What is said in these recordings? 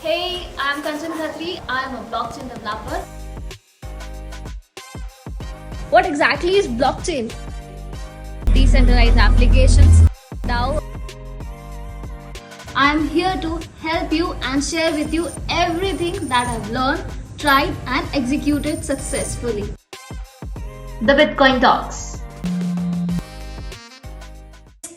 Hey, I'm Kanchan Khatri. I'm a blockchain developer. What exactly is blockchain? Decentralized applications. Now, I'm here to help you and share with you everything that I've learned, tried, and executed successfully. The Bitcoin Talks.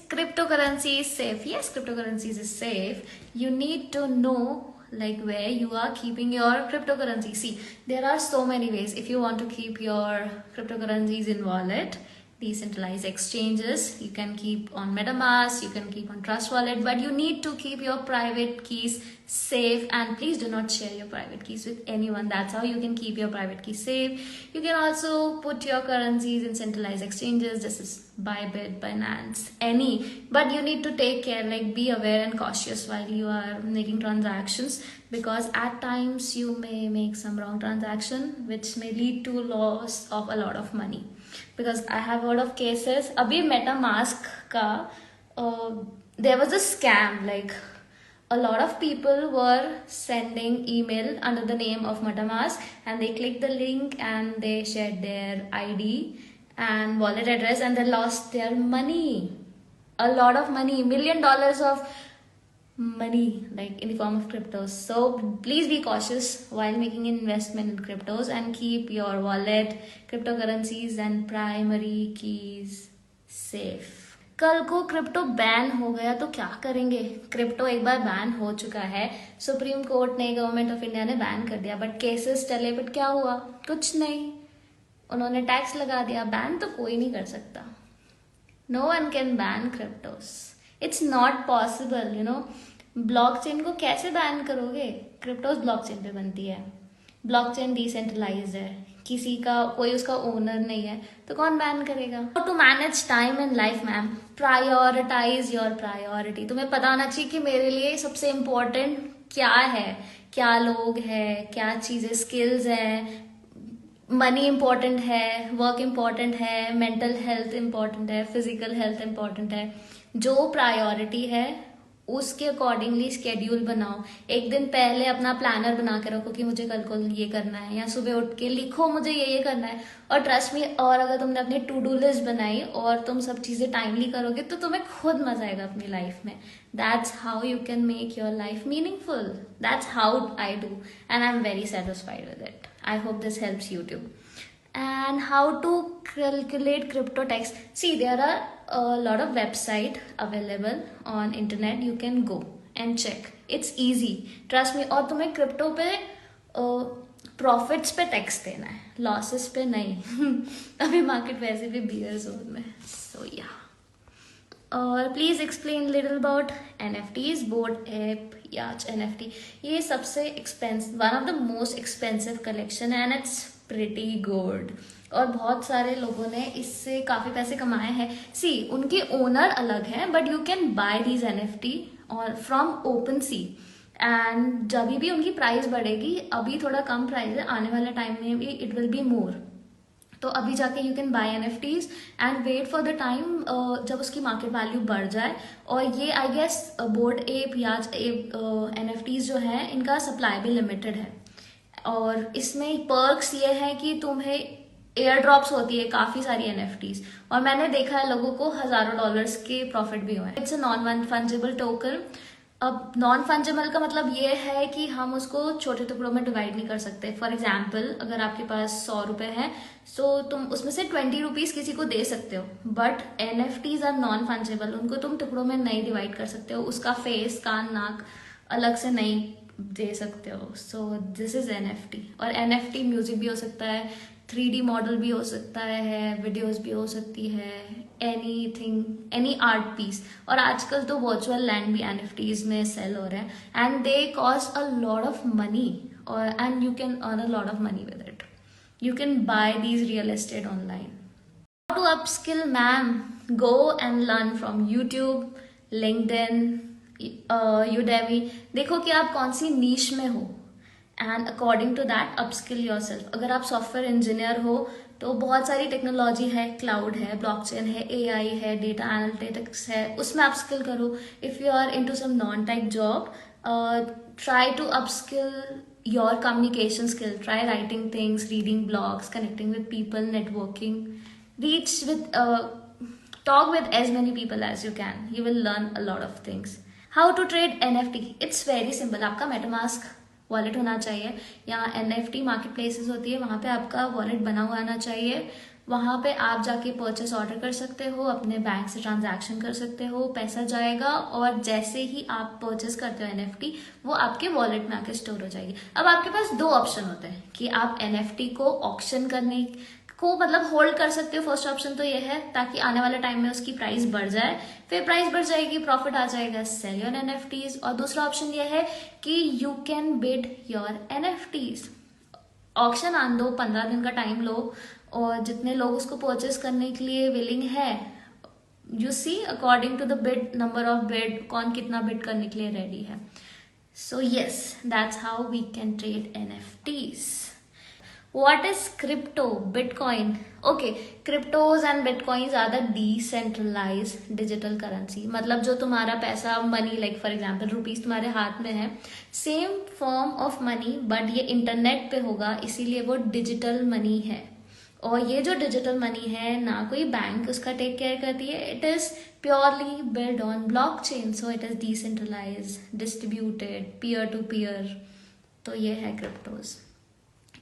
Cryptocurrency is safe. Yes, cryptocurrencies is safe. You need to know like where you are keeping your cryptocurrency. See, there are so many ways. If you want to keep your cryptocurrencies in wallet, decentralized exchanges, you can keep on MetaMask, you can keep on Trust Wallet, but you need to keep your private keys safe, and please do not share your private keys with anyone. That's how you can keep your private keys safe. You can also put your currencies in centralized exchanges. This is Bybit, Binance, any, but you need to take care, like be aware and cautious while you are making transactions, because at times you may make some wrong transaction which may lead to loss of a lot of money. Because I have heard of cases. Abhi MetaMask ka there was a scam. Like a lot of people were sending email under the name of MetaMask, and they clicked the link and they shared their ID and wallet address, and they lost their money. A lot of money, $1 million of money, like in the form of cryptos. So please be cautious while making investment in cryptos, and keep your wallet, cryptocurrencies and primary keys safe. कल को crypto ban हो गया तो क्या करेंगे? Crypto एक बार ban हो चुका है, सुप्रीम कोर्ट ने, गवर्नमेंट ऑफ इंडिया ने बैन कर दिया, बट केसेस चले, बट क्या हुआ? कुछ नहीं, उन्होंने टैक्स लगा दिया। बैन तो कोई नहीं कर सकता. No one can ban cryptos. It's not possible, you know. Blockchain को कैसे बैन करोगे? क्रिप्टोस ब्लॉकचेन पे बनती है. ब्लॉकचेन डिसेंट्रलाइज्ड है, किसी का कोई उसका ओनर नहीं है, तो कौन बैन करेगा? To manage time in life ma'am, prioritize your priority. तुम्हें पता होना चाहिए कि मेरे लिए सबसे इम्पोर्टेंट क्या है, क्या लोग हैं, क्या चीजें, स्किल्स हैं, मनी इम्पोर्टेंट है, वर्क इम्पोर्टेंट है, मेंटल हेल्थ इम्पोर्टेंट है, फिजिकल हेल्थ इम्पोर्टेंट है. जो प्रायोरिटी है उसके अकॉर्डिंगली स्केड्यूल बनाओ. एक दिन पहले अपना प्लानर बना के रखो कि मुझे कल को ये करना है, या सुबह उठ के लिखो मुझे ये करना है. और ट्रस्ट मी, और अगर तुमने अपनी टू डू लिस्ट बनाई और तुम सब चीजें टाइमली करोगे तो तुम्हें खुद मजा आएगा अपनी लाइफ में. That's how you can make your life meaningful. That's how I do, and I am very satisfied with it. I hope this helps you too. And how to calculate crypto tax. See, there are a lot of website available on internet. You can go and check. It's easy. Trust me. और तुम्हें crypto पे profits पे tax देना है, losses पे नहीं. अभी market वैसे भी बियर जोन में. So yeah. और please explain little about NFTs, board app, याच NFT. ये सबसे expensive, one of the most expensive collection है, एंड इट्स प्रिटी गुड. और बहुत सारे लोगों ने इससे काफी पैसे कमाए हैं. सी, उनके ओनर अलग हैं, but you can buy these NFT और फ्रॉम ओपन सी. एंड जब भी उनकी प्राइस बढ़ेगी, अभी थोड़ा कम प्राइस है, आने वाले टाइम में भी इट विल बी मोर. तो अभी जाके you can buy NFTs and wait for the time जब उसकी मार्केट वैल्यू बढ़ जाए. और ये आई गेस बोर्ड एप या NFTs जो है, इनका सप्लाई भी लिमिटेड है. और इसमें पर्क्स ये है कि तुम्हें एयर ड्रॉप्स होती है काफी सारी NFTs, और मैंने देखा है लोगों को हजारों डॉलर्स के प्रॉफिट भी हुए. It's a non fungible token. अब नॉन फंजिबल का मतलब ये है कि हम उसको छोटे टुकड़ों में डिवाइड नहीं कर सकते. फॉर एग्जाम्पल, अगर आपके पास 100 रुपए है, तो तुम उसमें से 20 रुपीज किसी को दे सकते हो. But NFTs are non fungible. उनको तुम टुकड़ों में नहीं डिवाइड कर सकते हो. उसका फेस, कान, नाक अलग से नहीं दे सकते हो. So this is NFT. और NFT म्यूजिक भी हो सकता है, 3D मॉडल भी हो सकता है, वीडियोस भी हो सकती है, एनीथिंग, एनी आर्ट पीस. और आजकल तो वर्चुअल लैंड भी NFTs में सेल हो रहे हैं, and they cost a lot of money, और and you can earn a lot of money with it. You can buy these real estate online. How to upskill ma'am? Go and learn from YouTube, LinkedIn, Udemy. देखो कि आप कौन सी niche में हो, and according to that upskill yourself. अगर आप software engineer हो तो बहुत सारी टेक्नोलॉजी है, क्लाउड है, ब्लॉकचेन है, AI है, डेटा एनालिटिक्स है, उसमें अपस्किल करो. If you are into some non tech job, try to upskill your communication skill. Try writing things, reading blogs, connecting with people, networking. Reach with, talk with as many people as you can. You will learn a lot of things. How to trade NFT? It's very simple. आपका MetaMask wallet होना चाहिए, या NFT market places होती है, वहाँ पे आपका wallet बना हुआ आना चाहिए. वहाँ पे आप जाके परचेस ऑर्डर कर सकते हो, अपने बैंक से ट्रांजैक्शन कर सकते हो, पैसा जाएगा और जैसे ही आप परचेस करते हो NFT, वो आपके वॉलेट में आके स्टोर हो जाएगी. अब आपके पास दो ऑप्शन होते हैं कि आप NFT को ऑक्शन करने को मतलब होल्ड कर सकते हो. फर्स्ट ऑप्शन तो ये है ताकि आने वाले टाइम में उसकी प्राइस बढ़ जाए, फिर प्राइस बढ़ जाएगी, प्रॉफिट आ जाएगा, सेल योर NFTs. और दूसरा ऑप्शन ये है कि you can bid your NFTs. Auction आन दो, 15 दिन का टाइम लो, और जितने लोग उसको परचेस करने के लिए विलिंग है, you see according to the bid, number of bid, कौन कितना बिड करने के लिए रेडी है. So yes, that's how we can trade NFTs. What is crypto? Bitcoin. Okay, cryptos and bitcoins are the decentralized digital currency. मतलब जो तुम्हारा पैसा, money, like for example rupees तुम्हारे हाथ में है, same form of money, but ये internet पे होगा, इसीलिए वो डिजिटल मनी है. और ये जो डिजिटल मनी है, ना कोई बैंक उसका टेक केयर करती है. It is purely build on blockchain, so it is decentralize, distributed, peer to peer. तो ये है क्रिप्टोज.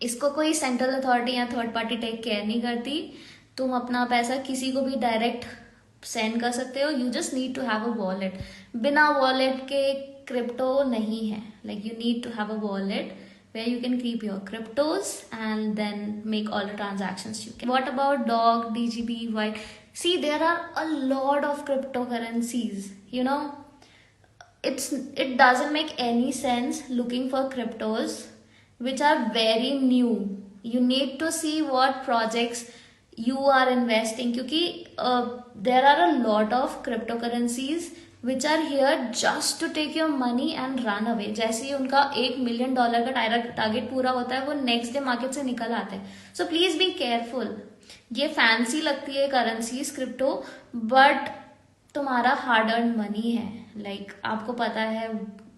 इसको कोई सेंट्रल अथॉरिटी या थर्ड पार्टी टेक केयर नहीं करती. तुम अपना पैसा किसी को भी डायरेक्ट सेंड कर सकते हो. You just need to have a wallet. बिना वॉलेट के क्रिप्टो नहीं है. Like you need to have a wallet where you can keep your cryptos and then make all the transactions you can. What about dog, DGB, white? See, there are a lot of cryptocurrencies. You know, it doesn't make any sense looking for cryptos which are very new. You need to see what projects you are investing, क्योंकि there are a lot of cryptocurrencies which are here just to take your money and run away. जैसे ही उनका $1 million का target पूरा होता है, वो next day market से निकल आते हैं. So please be careful. ये फैंसी लगती है करेंसीज क्रिप्टो, बट तुम्हारा हार्ड अर्न मनी है. लाइक आपको पता है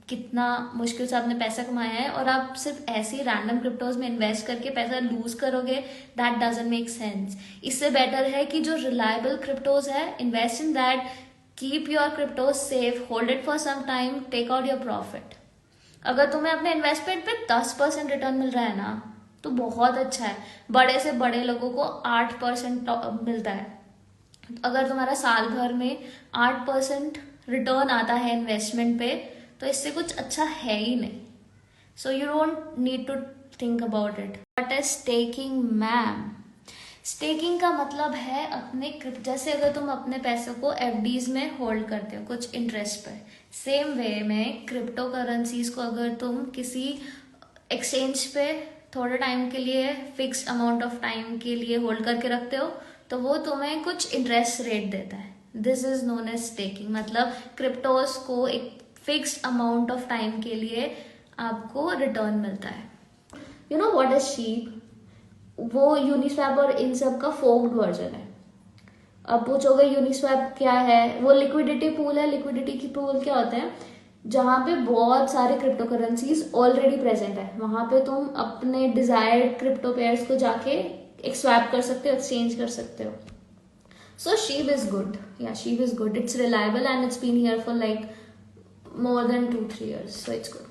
कितना मुश्किल से आपने पैसा कमाया है, और आप सिर्फ ऐसे ही रैंडम क्रिप्टोज में इन्वेस्ट करके पैसा लूज करोगे. That doesn't make sense. इससे बेटर है कि जो रिलायबल क्रिप्टोज है, invest in that. Keep your cryptos safe, hold it for some time, take out your profit. अगर तुम्हें अपने इन्वेस्टमेंट पे 10% रिटर्न मिल रहा है ना, तो बहुत अच्छा है. बड़े से बड़े लोगों को 8% मिलता है. अगर तुम्हारा साल भर में 8% रिटर्न आता है इन्वेस्टमेंट पे, तो इससे कुछ अच्छा है ही नहीं. So you don't need to think about it. What is staking ma'am? Staking का मतलब है अपने जैसे अगर तुम अपने पैसों को FDs में होल्ड करते हो कुछ इंटरेस्ट पर, सेम वे में क्रिप्टो करेंसीज को अगर तुम किसी एक्सचेंज पे थोड़े टाइम के लिए, फिक्स्ड अमाउंट ऑफ टाइम के लिए होल्ड करके रखते हो, तो वो तुम्हें कुछ इंटरेस्ट रेट देता है. This is known as staking. मतलब क्रिप्टोज को एक फिक्स्ड अमाउंट ऑफ टाइम के लिए आपको रिटर्न मिलता है. You know what is sheep? वो यूनिस्वैप और इन सब का फोक्ड वर्जन है. अब पूछोगे यूनिस्वैप क्या है? वो लिक्विडिटी पूल है. लिक्विडिटी की पूल क्या होता है? जहाँ पे बहुत सारे क्रिप्टो करेंसीज ऑलरेडी प्रेजेंट है. वहां पे तुम अपने डिजायर्ड क्रिप्टो पेयर्स को जाके एक स्वैप कर सकते हो, एक्सचेंज कर सकते हो. So Shib is good. या Shib is good. It's reliable and it's been here for like more than 2-3 years, so it's good.